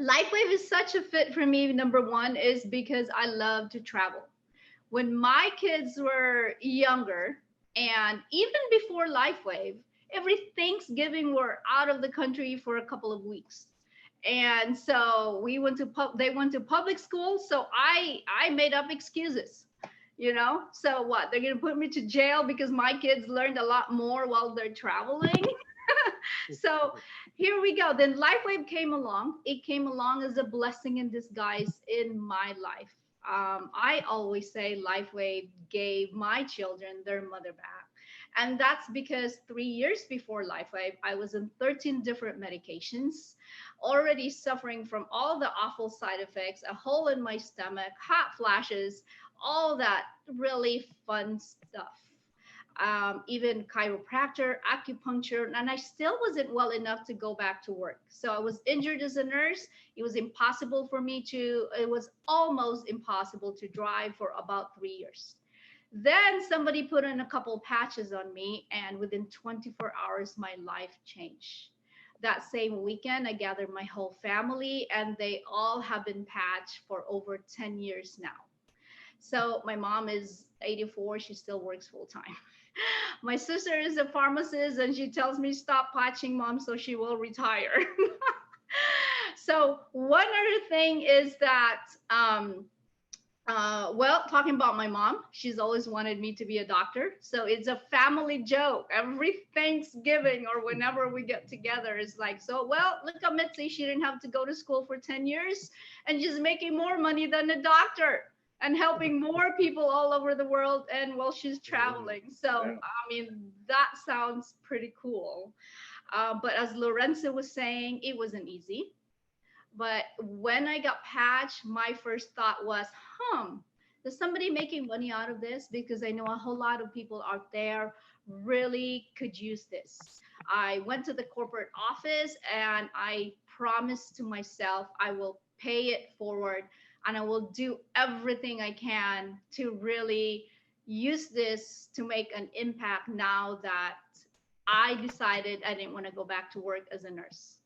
Lifewave is such a fit for me. Number one is because I love to travel. When my kids were younger, and even before Lifewave, every Thanksgiving we're out of the country for a couple of weeks. And so they went to public school, so I made up excuses. So what? They're going to put me to jail because my kids learned a lot more while they're traveling. So here we go. Then Lifewave came along. It came along as a blessing in disguise in my life. I always say Lifewave gave my children their mother back. And that's because 3 years before Lifewave, I was on 13 different medications, already suffering from all the awful side effects, a hole in my stomach, hot flashes, all that really fun stuff. Even chiropractor, acupuncture, and I still wasn't well enough to go back to work. So I was injured as a nurse. It was almost impossible to drive for about 3 years. Then somebody put in a couple patches on me, and within 24 hours, my life changed. That same weekend, I gathered my whole family, and they all have been patched for over 10 years now. So my mom is 84, she still works full time. My sister is a pharmacist and she tells me stop patching, mom, so she will retire. So one other thing is that well, talking about my mom, she's always wanted me to be a doctor. So it's a family joke. Every Thanksgiving or whenever we get together, it's like, so, well, look at Mitzi. She didn't have to go to school for 10 years and she's making more money than a doctor and helping more people all over the world and while she's traveling. So, I mean, that sounds pretty cool. But as Lorenzo was saying, it wasn't easy. But when I got patched, my first thought was, is somebody making money out of this? Because I know a whole lot of people out there really could use this. I went to the corporate office and I promised to myself I will pay it forward and I will do everything I can to really use this to make an impact now that I decided I didn't want to go back to work as a nurse.